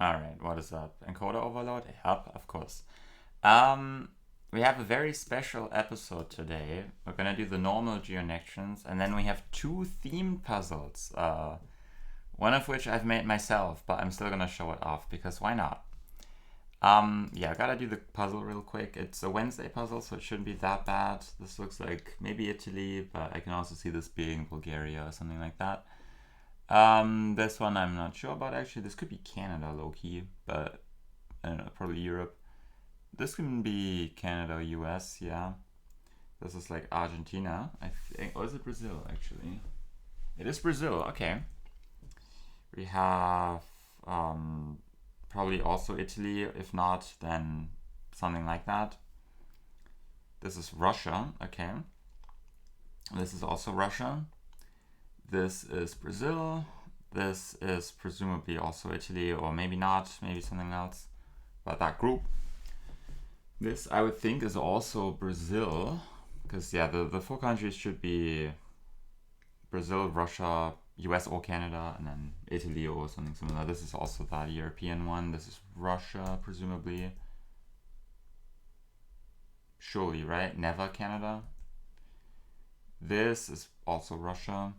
Alright, what is up? Encoder overload? Yep, of course. Um, we have a very special episode today. We're gonna do the normal Geonections, and then we have two themed puzzles. One of which I've made myself, but I'm still gonna show it off because why not? Yeah, I gotta do the puzzle real quick. It's a Wednesday puzzle, so it shouldn't be that bad. This looks like maybe Italy, but I can also see this being Bulgaria or something like that. This one I'm not sure about actually. This could be Canada low key, but I don't know, probably Europe. This can be Canada, US, yeah. This is like Argentina, I think. Or is it Brazil actually? It is Brazil, okay. We have probably also Italy. If not, then something like that. This is Russia, okay. This is also Russia. This is Brazil. This is presumably also Italy, or maybe not, maybe something else. But that group. This, I would think, is also Brazil. Because, yeah, the four countries should be Brazil, Russia, US or Canada, and then Italy or something similar. This is also that European one. This is Russia, presumably. Surely, right? Never Canada. This is also Russia.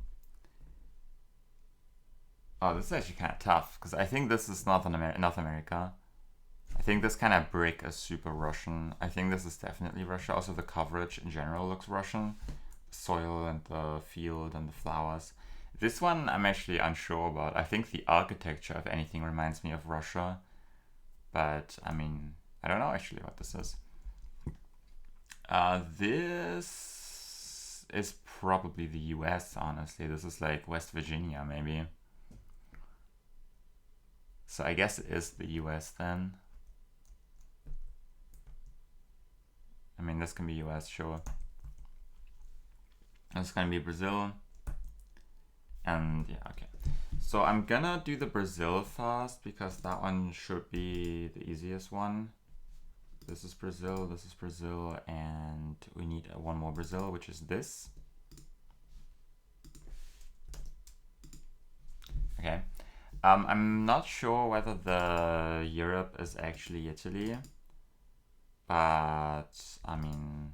Oh, this is actually kind of tough because I think this is North America. I think this kind of brick is super Russian. I think this is definitely Russia. Also, the coverage in general looks Russian. The soil and the field and the flowers. This one I'm actually unsure about. I think the architecture, if anything, reminds me of Russia. But, I mean, I don't know actually what this is. This is probably the US, honestly. This is like West Virginia, maybe. So I guess it is the US then. I mean, this can be US, sure. This is gonna be Brazil. And yeah, okay. So I'm gonna do the Brazil first because that one should be the easiest one. This is Brazil, and we need one more Brazil, which is this. Okay. I'm not sure whether the Europe is actually Italy, but I mean,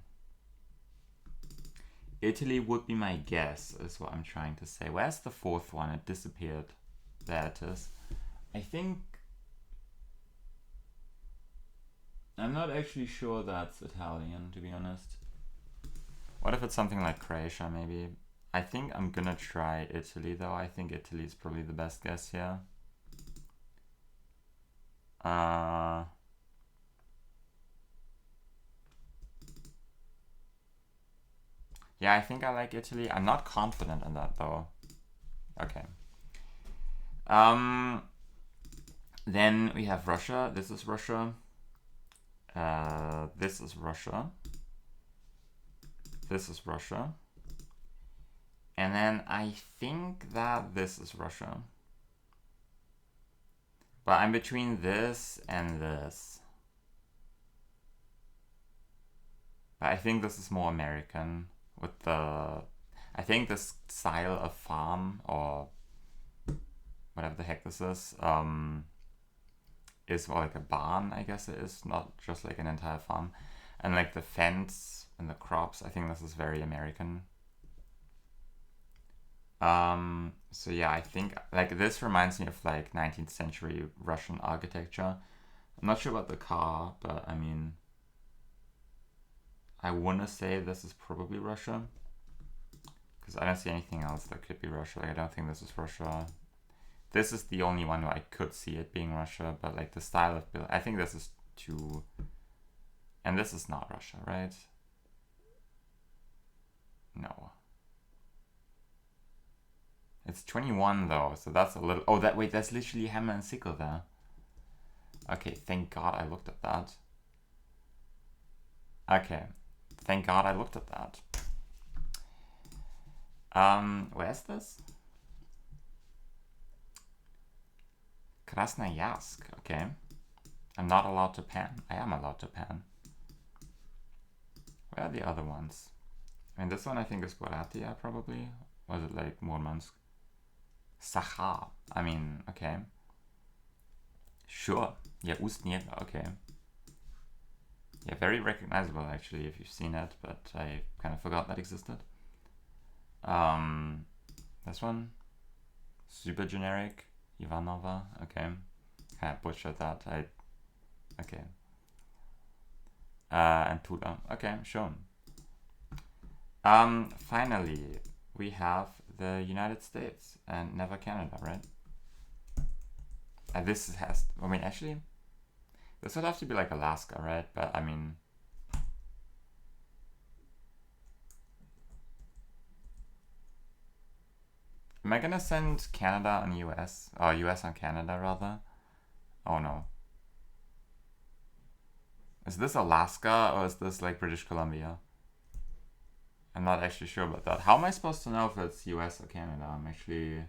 Italy would be my guess, is what I'm trying to say. Where's the fourth one? It disappeared. There it is. I think. I'm not actually sure that's Italian, to be honest. What if it's something like Croatia, maybe? I think I'm gonna try Italy, though. I think Italy is probably the best guess here. Yeah, I think I like Italy. I'm not confident in that, though. Okay. Then we have Russia. This is Russia. This is Russia. This is Russia. And then I think that this is Russia. But I'm between this and this. But I think this is more American with the... I think this style of farm or whatever the heck this is more like a barn, I guess it is, not just like an entire farm. And like the fence and the crops, I think this is very American. So yeah, I think like this reminds me of like 19th century Russian architecture. I'm not sure about the car, but I mean, I want to say this is probably Russia because I don't see anything else that could be Russia. Like I don't think this is Russia. This is the only one where I could see it being Russia, but like the style of build, I think this is too. And this is not Russia, right? No. It's 21 though, so that's a little. Oh, that wait, that's literally hammer and sickle there. Okay, thank God I looked at that. Okay, thank God I looked at that. Where's this? Krasnoyarsk. Okay, I'm not allowed to pan. I am allowed to pan. Where are the other ones? I mean, this one I think is Boratia probably. Was it like Murmansk? Sakha. I mean, okay. Sure. Yeah, Ustnieva, okay. Yeah, very recognizable actually if you've seen it, but I kind of forgot that existed. This one, super generic, Ivanova, okay. Kind of butchered that. Okay. And Tula, okay, sure. Finally, we have the United States and never Canada, right? And this has, I mean, actually, this would have to be like Alaska, right? But I mean, am I gonna send Canada on US? Or US on Canada, rather? Oh no. Is this Alaska or is this like British Columbia? I'm not actually sure about that. How am I supposed to know if it's US or Canada? I'm actually...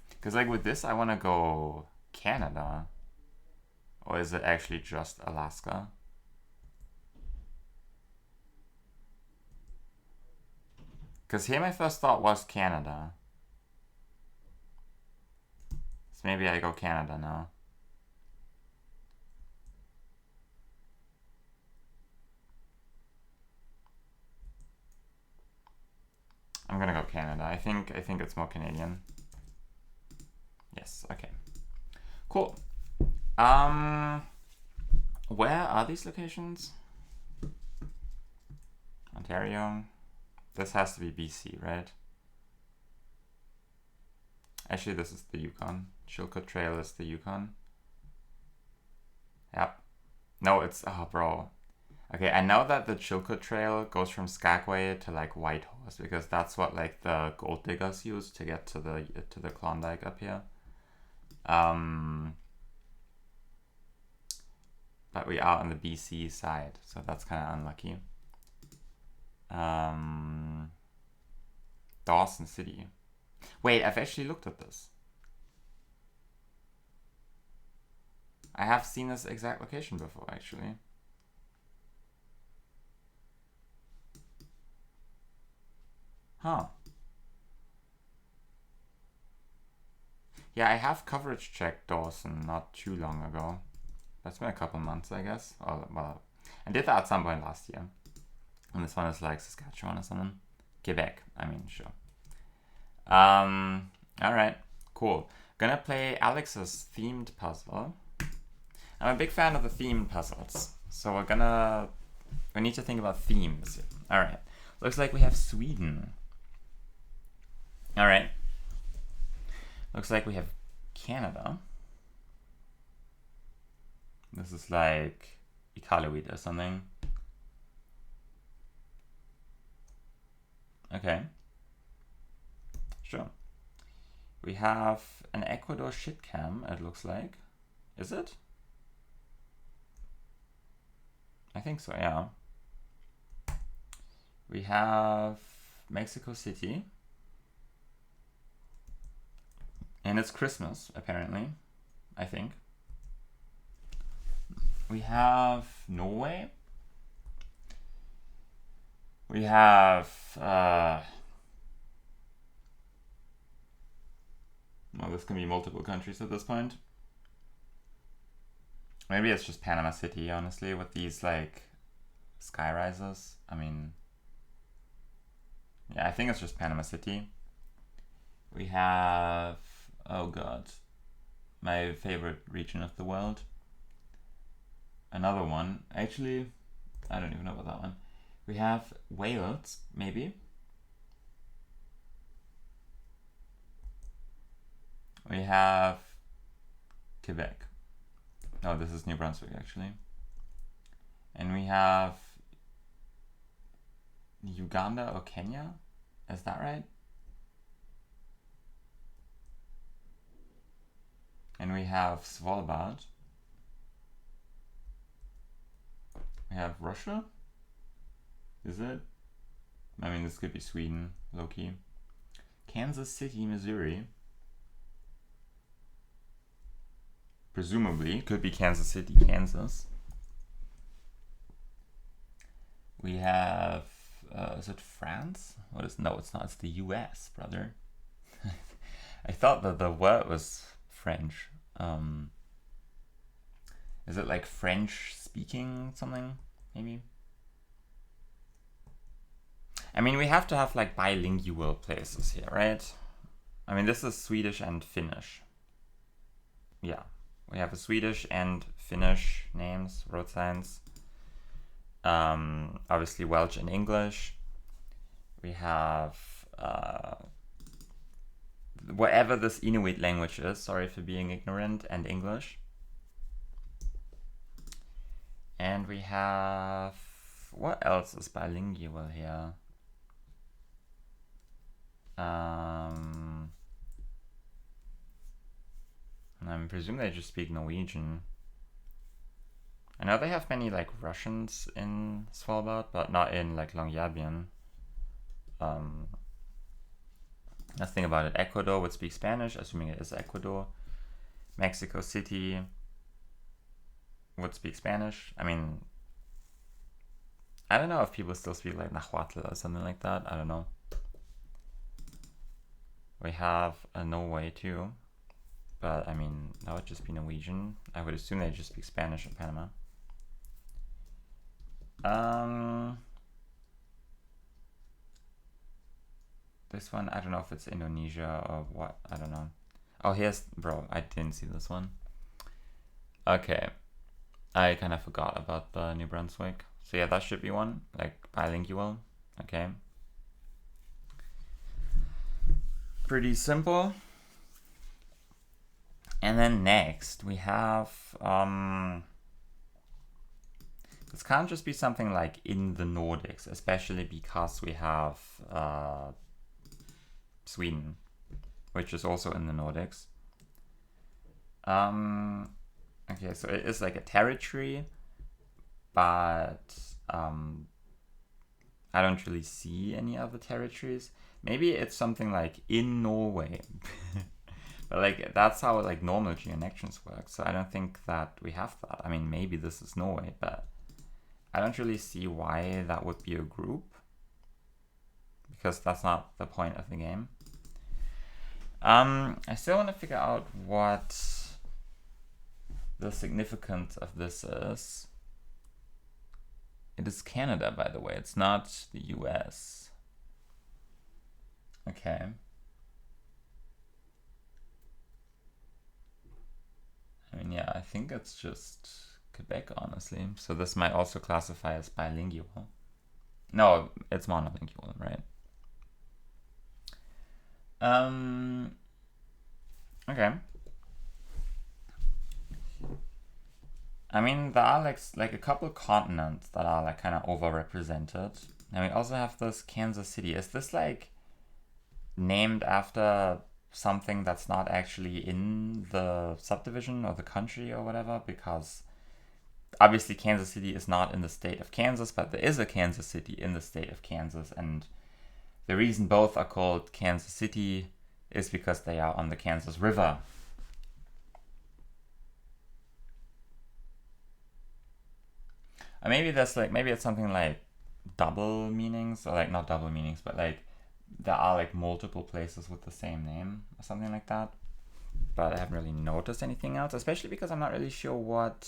Because like with this, I want to go Canada. Or is it actually just Alaska? Because here my first thought was Canada. So maybe I go Canada now. I'm gonna go Canada. I think it's more Canadian. Yes, okay. Cool. Where are these locations? Ontario. This has to be BC, right? Actually, this is the Yukon. Chilkoot Trail is the Yukon. Yep. No, it's... Oh, bro. Okay, I know that the Chilkoot Trail goes from Skagway to like Whitehorse because that's what like the gold diggers use to get to the Klondike up here. But we are on the BC side, so that's kind of unlucky. Dawson City. Wait, I've actually looked at this. I have seen this exact location before, actually. Huh. Yeah, I have coverage checked Dawson not too long ago. That's been a couple months, I guess. Well, I did that at some point last year. And this one is like Saskatchewan or something. Quebec, I mean, sure. Alright, cool. Gonna play Alex's themed puzzle. I'm a big fan of the themed puzzles. So we need to think about themes. Alright. Looks like we have Sweden. Alright. Looks like we have Canada. This is like Iqaluit or something. Okay. Sure. We have an Ecuador shitcam, it looks like. Is it? I think so, yeah. We have Mexico City. And it's Christmas, apparently. I think. We have Norway. We have... well, this can be multiple countries at this point. Maybe it's just Panama City, honestly, with these, like, sky rises. I mean... Yeah, I think it's just Panama City. We have... Oh god. My favorite region of the world. Another one. Actually, I don't even know about that one. We have Wales, maybe. We have Quebec. No, this is New Brunswick, actually. And we have Uganda or Kenya. Is that right? And we have Svalbard. We have Russia. Is it? I mean, this could be Sweden, low-key. Kansas City, Missouri. Presumably, could be Kansas City, Kansas. We have, is it France? What is? No, it's not. It's the US, brother. I thought that the word was French. Is it like French speaking something, maybe? I mean, we have to have like bilingual places here, right? I mean, this is Swedish and Finnish. Yeah, we have a Swedish and Finnish names, road signs. Obviously Welsh and English. We have whatever this Inuit language is, sorry for being ignorant, and English. And we have, what else is bilingual here? I presume they just speak Norwegian. I know they have many like Russians in Svalbard, but not in like Longyearbyen. Let's think about it. Ecuador would speak Spanish, assuming it is Ecuador. Mexico City would speak Spanish. I mean, I don't know if people still speak like Nahuatl or something like that. I don't know. We have a Norway too, but I mean, that would just be Norwegian. I would assume they just speak Spanish in Panama. This one, I don't know if it's Indonesia or what. I don't know. Oh, bro, I didn't see this one. Okay. I kind of forgot about the New Brunswick. So yeah, that should be one, like bilingual. Okay. Pretty simple. And then next we have, this can't just be something like in the Nordics, especially because we have Sweden, which is also in the Nordics. Okay, so it is like a territory, but I don't really see any other territories. Maybe it's something like in Norway. But like that's how like normal Geonections work. So I don't think that we have that. I mean, maybe this is Norway, but I don't really see why that would be a group, because that's not the point of the game. I still want to figure out what the significance of this is. It is Canada, by the way. It's not the US. Okay. I mean, yeah, I think it's just Quebec, honestly. So this might also classify as bilingual. No, it's monolingual, right? Okay. I mean, there are like a couple continents that are like kind of overrepresented. And we also have this Kansas City. Is this like named after something that's not actually in the subdivision or the country or whatever? Because obviously Kansas City is not in the state of Kansas, but there is a Kansas City in the state of Kansas, and the reason both are called Kansas City is because they are on the Kansas River. Or maybe it's something like double meanings, or like not double meanings, but like there are like multiple places with the same name or something like that. But I haven't really noticed anything else, especially because I'm not really sure what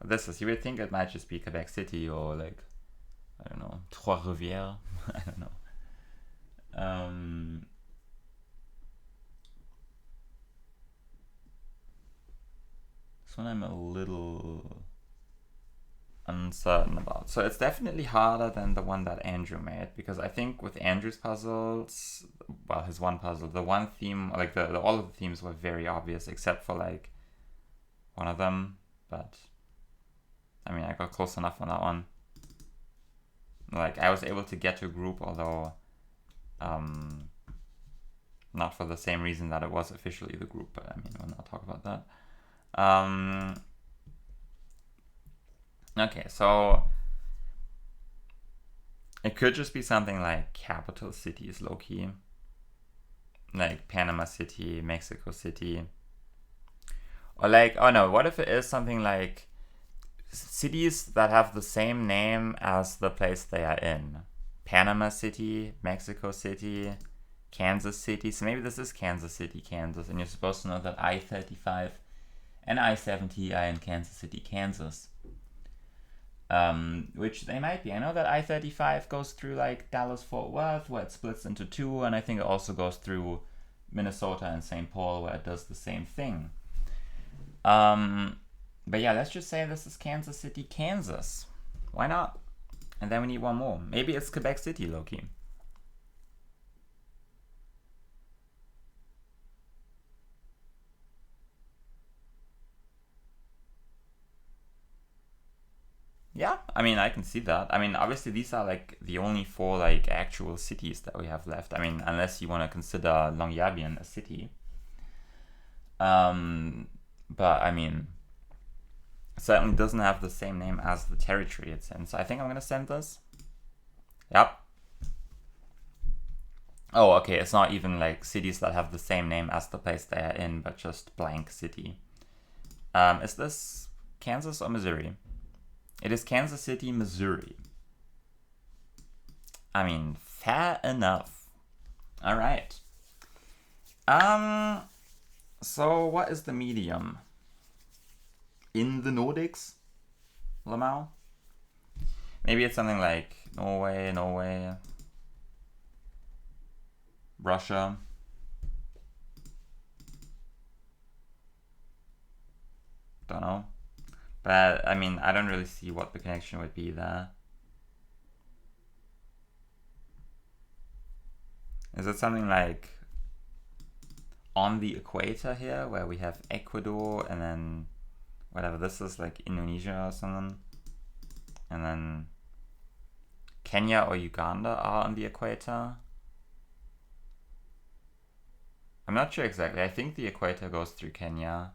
this is. You would think it might just be Quebec City or like, I don't know, Trois-Rivières. I don't know. This one I'm a little uncertain about. So it's definitely harder than the one that Andrew made, because I think with Andrew's puzzles, well, his one puzzle, the one theme, like the all of the themes were very obvious except for like one of them. But I mean, I got close enough on that one. Like I was able to get to a group, although not for the same reason that it was officially the group, but I mean, we'll not talk about that. Okay, so it could just be something like capital cities, low-key. Like Panama City, Mexico City. Or like, oh no, what if it is something like cities that have the same name as the place they are in? Panama City, Mexico City, Kansas City. So maybe this is Kansas City, Kansas. And you're supposed to know that I-35 and I-70 are in Kansas City, Kansas. Which they might be. I know that I-35 goes through like Dallas-Fort Worth, where it splits into two. And I think it also goes through Minnesota and St. Paul, where it does the same thing. But yeah, let's just say this is Kansas City, Kansas. Why not? And then we need one more. Maybe it's Quebec City, low-key. Yeah, I mean, I can see that. I mean, obviously these are like the only 4 like actual cities that we have left. I mean, unless you want to consider Longyearbyen a city. But I mean, it certainly doesn't have the same name as the territory it's in. So I think I'm going to send this. Yep. Oh, okay, it's not even like cities that have the same name as the place they are in, but just blank city. Is this Kansas or Missouri? It is Kansas City, Missouri. I mean, fair enough. All right. So what is the medium? In the Nordics? Lamau? Maybe it's something like Norway, Russia. Don't know. But, I mean, I don't really see what the connection would be there. Is it something like on the equator here, where we have Ecuador and then whatever this is, like Indonesia or something? And then Kenya or Uganda are on the equator? I'm not sure exactly. I think the equator goes through Kenya.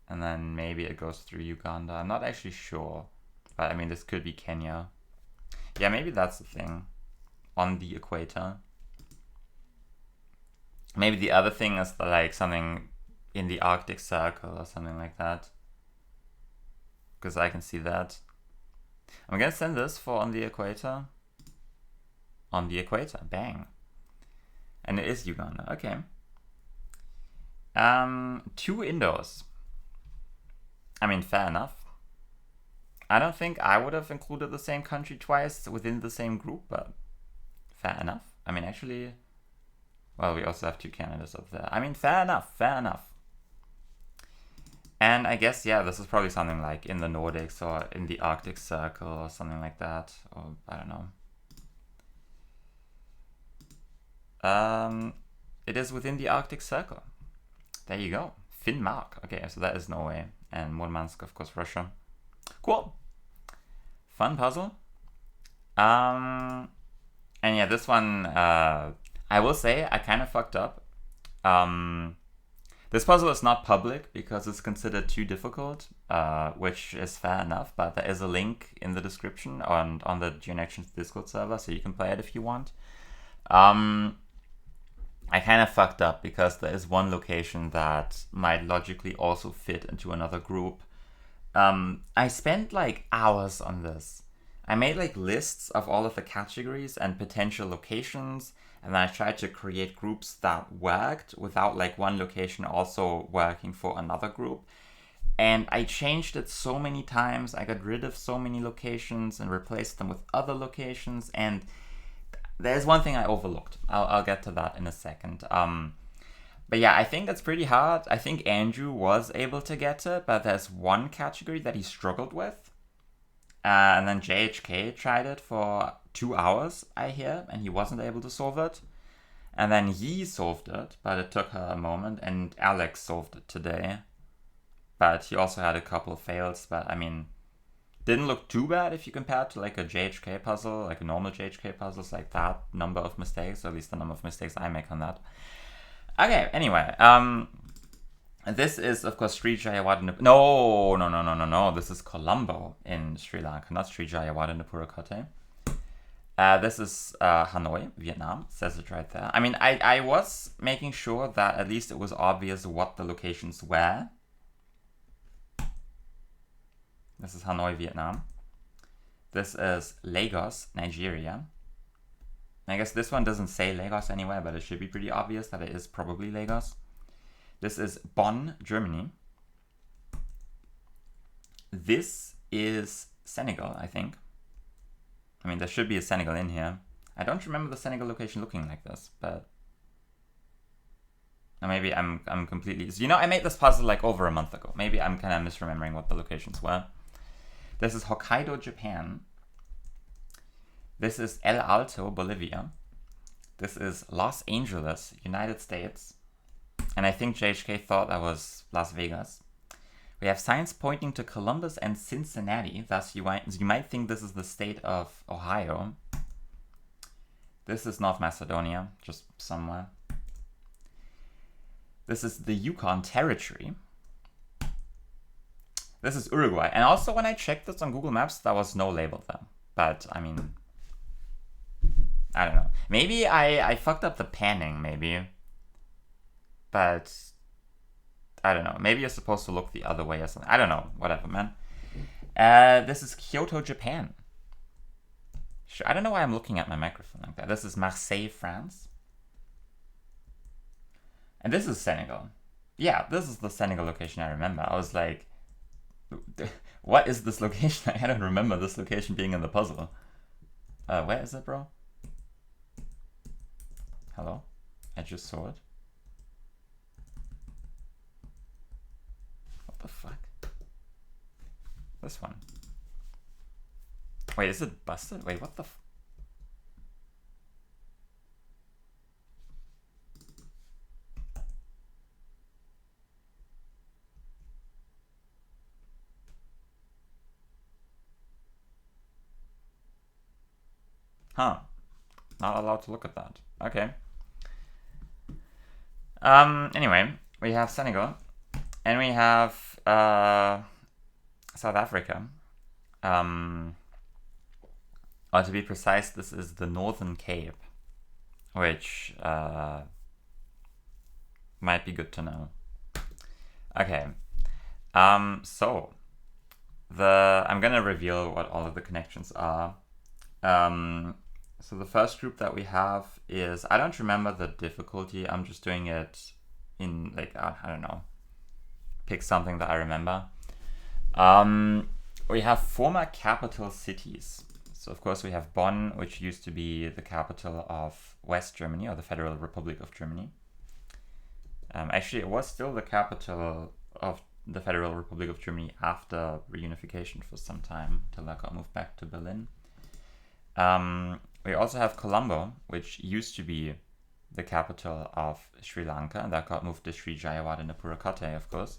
And then maybe it goes through Uganda. I'm not actually sure. But I mean, this could be Kenya. Yeah, maybe that's the thing. On the equator. Maybe the other thing is like something in the Arctic Circle or something like that. Because I can see that. I'm gonna send this for on the equator. On the equator. Bang. And it is Uganda. Okay. 2 indoors. I mean, fair enough. I don't think I would have included the same country twice within the same group, but fair enough. I mean, actually, well, we also have 2 Canadas up there. I mean, fair enough, fair enough. And I guess, yeah, this is probably something like in the Nordics or in the Arctic Circle or something like that. Or, I don't know. It is within the Arctic Circle. There you go. Finnmark. Okay, so that is Norway. And Murmansk, of course, Russia. Cool. Fun puzzle. And yeah, this one, I will say, I kind of fucked up. This puzzle is not public because it's considered too difficult, which is fair enough, but there is a link in the description on the Geonections Discord server, so you can play it if you want. I kind of fucked up because there is one location that might logically also fit into another group. I spent like hours on this. I made like lists of all of the categories and potential locations, and then I tried to create groups that worked without like one location also working for another group. And I changed it so many times. I got rid of so many locations and replaced them with other locations, and there's one thing I overlooked. I'll get to that in a second. But yeah, I think that's pretty hard. I think Andrew was able to get it, but there's one category that he struggled with. And then JHK tried it for 2 hours, I hear, and he wasn't able to solve it. And then he solved it, but it took her a moment, and Alex solved it today. But he also had a couple of fails, but I mean, didn't look too bad if you compare it to like a JHK puzzle, like a normal JHK puzzles, like that number of mistakes, or at least the number of mistakes I make on that. Okay, anyway, this is of course Sri Jayawardenepura. No. This is Colombo in Sri Lanka, not Sri Jayawardenepura Kotte. This is Hanoi, Vietnam. It says it right there. I mean, I was making sure that at least it was obvious what the locations were. This is Hanoi, Vietnam. This is Lagos, Nigeria. I guess this one doesn't say Lagos anywhere, but it should be pretty obvious that it is probably Lagos. This is Bonn, Germany. This is Senegal, I think. I mean, there should be a Senegal in here. I don't remember the Senegal location looking like this, but... Or maybe I'm completely... You know, I made this puzzle like over a month ago. Maybe I'm kind of misremembering what the locations were. This is Hokkaido, Japan. This is El Alto, Bolivia. This is Los Angeles, United States. And I think JHK thought that was Las Vegas. We have signs pointing to Columbus and Cincinnati. Thus, you might think this is the state of Ohio. This is North Macedonia, just somewhere. This is the Yukon Territory. This is Uruguay. And also, when I checked this on Google Maps, there was no label there. But, I mean... I don't know. Maybe I fucked up the panning, maybe. But... I don't know. Maybe you're supposed to look the other way or something. I don't know. Whatever, man. This is Kyoto, Japan. Sure, I don't know why I'm looking at my microphone like that. This is Marseille, France. And this is Senegal. Yeah, this is the Senegal location I remember. I was like, what is this location? I don't remember this location being in the puzzle. Where is it, bro? Hello? I just saw it. What the fuck? This one. Wait, is it busted? Wait, what the f... Huh. Not allowed to look at that. Okay. Anyway, we have Senegal. And we have South Africa. Or to be precise, this is the Northern Cape. Which might be good to know. Okay. So I'm gonna reveal what all of the connections are. So the first group that we have is, I don't remember the difficulty. I'm just doing it in like, I don't know, pick something that I remember. We have former capital cities. So of course we have Bonn, which used to be the capital of West Germany, or the Federal Republic of Germany. Actually, it was still the capital of the Federal Republic of Germany after reunification for some time, till that got moved back to Berlin. We also have Colombo, which used to be the capital of Sri Lanka, and that got moved to Sri Jayawardenepura Purakottai, of course.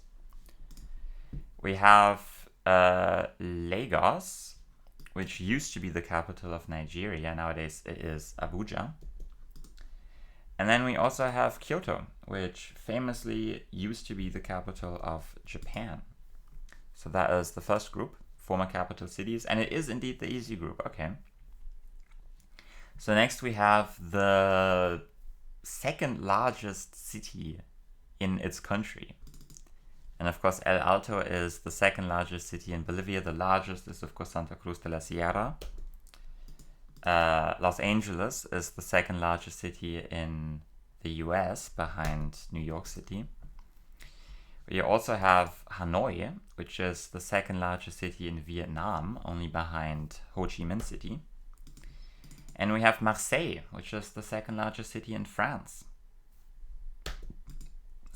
We have Lagos, which used to be the capital of Nigeria. Nowadays it is Abuja. And then we also have Kyoto, which famously used to be the capital of Japan. So that is the first group, former capital cities, and it is indeed the easy group. Okay. So next we have the second largest city in its country. And of course, El Alto is the second largest city in Bolivia. The largest is, of course, Santa Cruz de la Sierra. Los Angeles is the second largest city in the US, behind New York City. We also have Hanoi, which is the second largest city in Vietnam, only behind Ho Chi Minh City. And we have Marseille, which is the second largest city in France.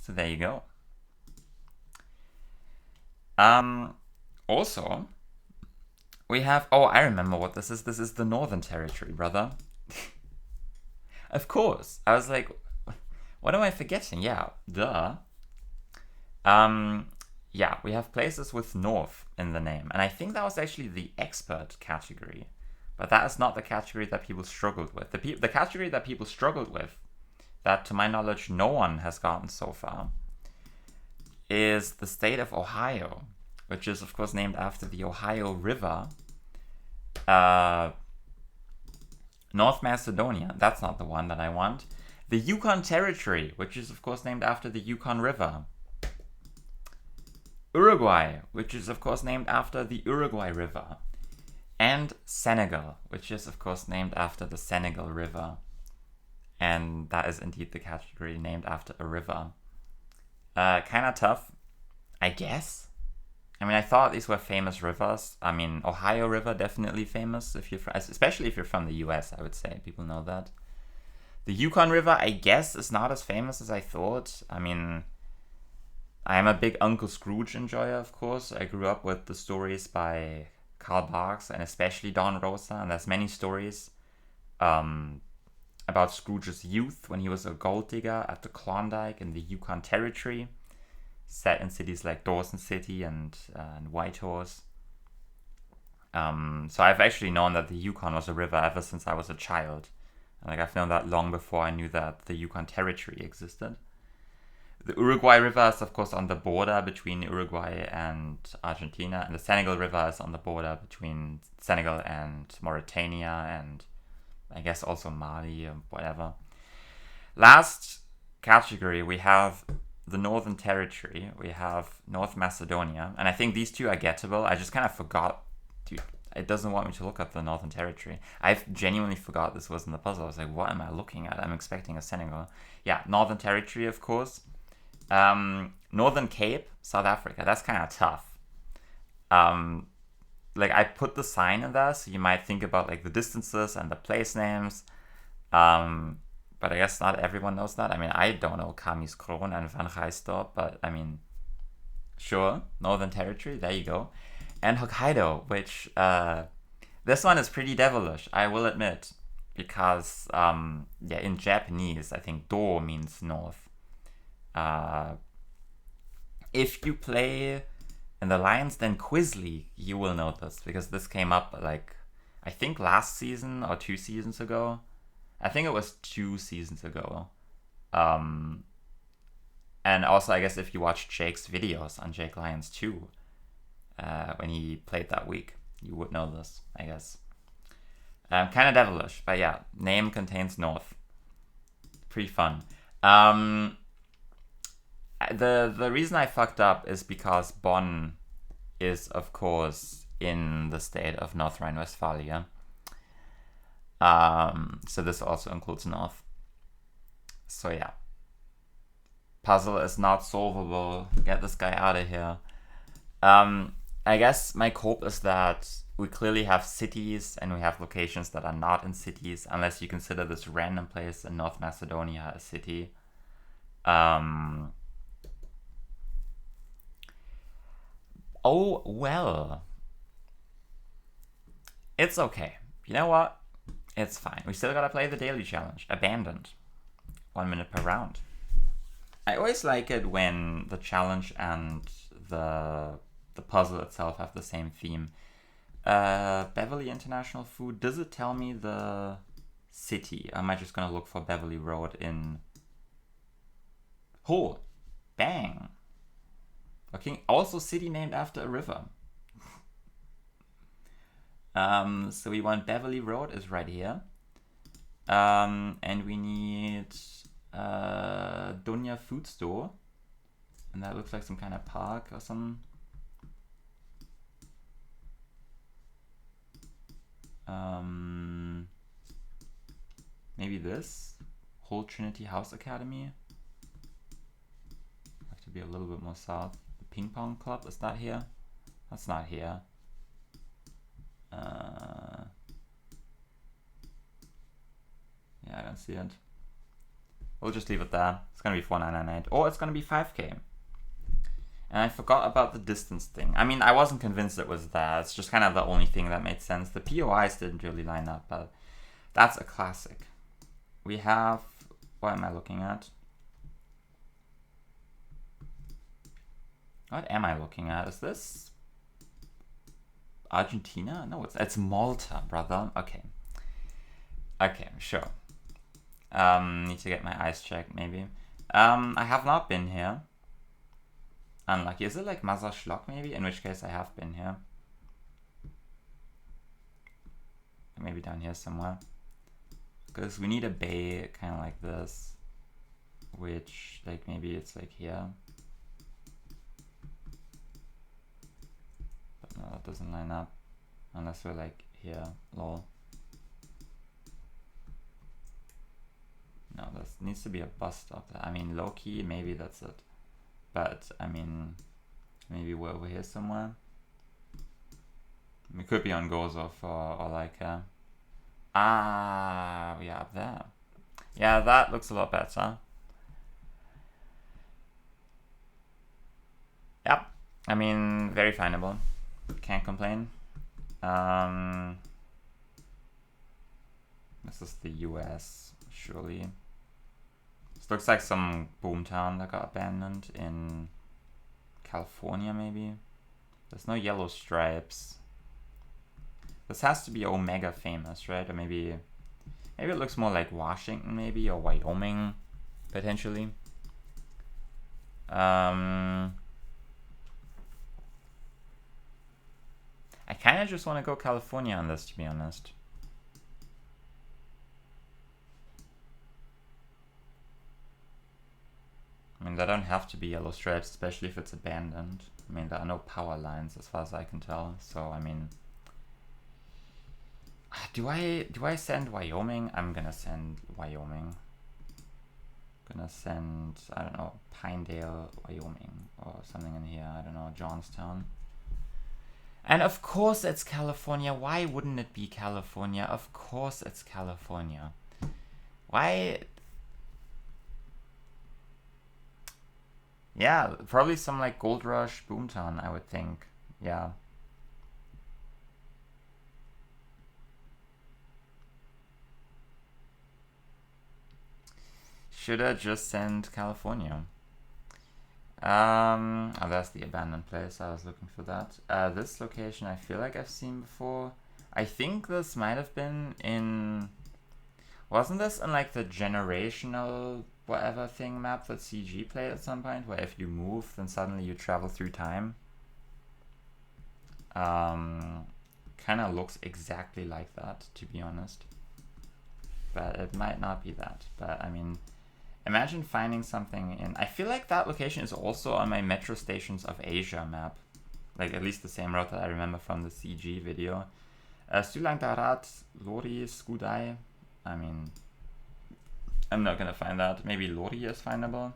So there you go. Also, we have... Oh, I remember what this is. This is the Northern Territory, brother. Of course. I was like, what am I forgetting? Yeah, duh. Yeah, we have places with North in the name. And I think that was actually the expert category. But that is not the category that people struggled with. The category that people struggled with, that to my knowledge no one has gotten so far, is the state of Ohio, which is of course named after the Ohio River. North Macedonia, that's not the one that I want. The Yukon Territory, which is of course named after the Yukon River. Uruguay, which is of course named after the Uruguay River. And Senegal, which is of course named after the Senegal River. And that is indeed the category, named after a river. Kind of tough, I guess. I mean, I thought these were famous rivers. I mean, Ohio River, definitely famous, especially if you're from the US, I would say. People know that. The Yukon River, I guess, is not as famous as I thought. I mean, I'm a big Uncle Scrooge enjoyer, of course. I grew up with the stories by Karl Barks and especially Don Rosa, and there's many stories about Scrooge's youth when he was a gold digger at the Klondike in the Yukon Territory, set in cities like Dawson City and Whitehorse. So I've actually known that the Yukon was a river ever since I was a child. Like, I've known that long before I knew that the Yukon Territory existed. The Uruguay River is, of course, on the border between Uruguay and Argentina, and the Senegal River is on the border between Senegal and Mauritania, and I guess also Mali or whatever. Last category, we have the Northern Territory, we have North Macedonia, and I think these two are gettable. I just kind of forgot, dude. It doesn't want me to look up the Northern Territory. I genuinely forgot this was in the puzzle. I was like, what am I looking at? I'm expecting a Senegal. Yeah, Northern Territory, of course. Northern Cape, South Africa. That's kind of tough. Like, I put the sign in there, so you might think about like the distances and the place names. But I guess not everyone knows that. I mean, I don't know Kamiskron and Van Rijsdorp, but I mean, sure, Northern Territory, there you go. And Hokkaido, which, this one is pretty devilish, I will admit. Because, in Japanese, I think do means north. If you play in the Lions Den Quiz League, you will know this. Because this came up, like, I think last season or 2 seasons ago. I think it was 2 seasons ago. And also, I guess if you watch Jake's videos on Jake Lions 2, when he played that week, you would know this, I guess. Kind of devilish, but yeah, name contains north. Pretty fun. The reason I fucked up is because Bonn is, of course, in the state of North Rhine-Westphalia. So this also includes north. So yeah. Puzzle is not solvable. Get this guy out of here. I guess my cope is that we clearly have cities and we have locations that are not in cities, unless you consider this random place in North Macedonia a city. Oh, well. It's okay. You know what? It's fine. We still gotta play the daily challenge. Abandoned. 1 minute per round. I always like it when the challenge and the puzzle itself have the same theme. Beverly International Food. Does it tell me the city? Am I just gonna look for Beverly Road in... Oh, bang. Okay, also city named after a river. So we want Beverly Road is right here. And we need Dunya Food Store. And that looks like some kind of park or something. Maybe this? Whole Trinity House Academy. Have to be a little bit more south. The Ping Pong Club, is that here? That's not here. Yeah, I don't see it. We'll just leave it there. It's gonna be 4998. Or it's gonna be 5k. And I forgot about the distance thing. I mean, I wasn't convinced it was there. It's just kind of the only thing that made sense. The POIs didn't really line up, but that's a classic. We have... What am I looking at? What am I looking at? Is this Argentina? No, it's Malta, brother. Okay. Okay, sure. Need to get my eyes checked, maybe. I have not been here. Unlucky. Is it like Mazerschlock, maybe? In which case I have been here. Maybe down here somewhere. Because we need a bay kind of like this. Which, like, maybe it's like here. But no, that doesn't line up. Unless we're like here. Lol. No, there needs to be a bus stop there. I mean, low-key, maybe that's it. But, I mean, maybe we're over here somewhere. We could be on Gozov or like... we are up there. Yeah, that looks a lot better. Yep. I mean, very findable. Can't complain. This is the US, surely. This looks like some boomtown that got abandoned in California, maybe. There's no yellow stripes. This has to be Omega famous, right? Or maybe it looks more like Washington, maybe, or Wyoming, potentially. I kind of just want to go California on this, to be honest. I mean, there don't have to be yellow stripes, especially if it's abandoned. I mean, there are no power lines as far as I can tell. So, I mean, do I send Wyoming? I'm gonna send Wyoming. Gonna send, I don't know, Pinedale, Wyoming, or something in here. I don't know, Johnstown. And of course it's California. Why wouldn't it be California? Of course it's California. Why? Yeah, probably some like Gold Rush boomtown, I would think. Yeah. Should I just send California? Oh, that's the abandoned place. I was looking for that. This location I feel like I've seen before. I think this might have been in... Wasn't this in like the generational whatever thing map that CG played at some point? Where if you move, then suddenly you travel through time? Kind of looks exactly like that, to be honest. But it might not be that. But I mean... Imagine finding something in... I feel like that location is also on my Metro Stations of Asia map. Like, at least the same route that I remember from the CG video. Sulangdarat, Lori, Skudai. I mean... I'm not gonna find that. Maybe Lori is findable.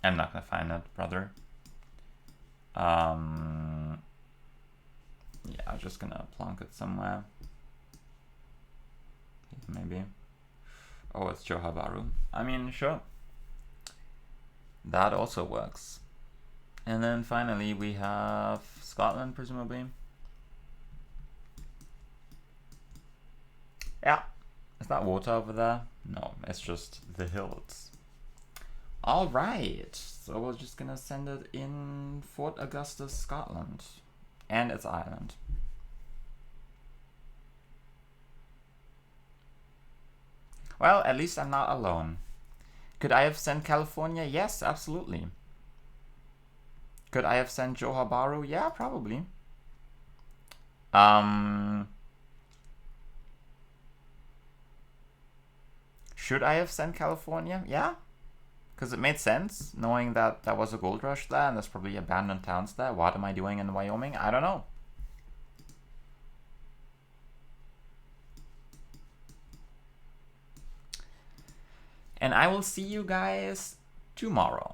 I'm not gonna find it, brother. Yeah, I'm just gonna plonk it somewhere. Maybe. Oh, it's Johabaru. I mean, sure. That also works. And then finally we have Scotland, presumably. Yeah. Is that water over there? No, it's just the hills. Alright. So we're just gonna send it in Fort Augustus, Scotland. And its island. Well, at least I'm not alone. Could I have sent California? Yes, absolutely. Could I have sent Johabaru? Yeah, probably. Should I have sent California? Yeah. Because it made sense, knowing that there was a gold rush there and there's probably abandoned towns there. What am I doing in Wyoming? I don't know. And I will see you guys tomorrow.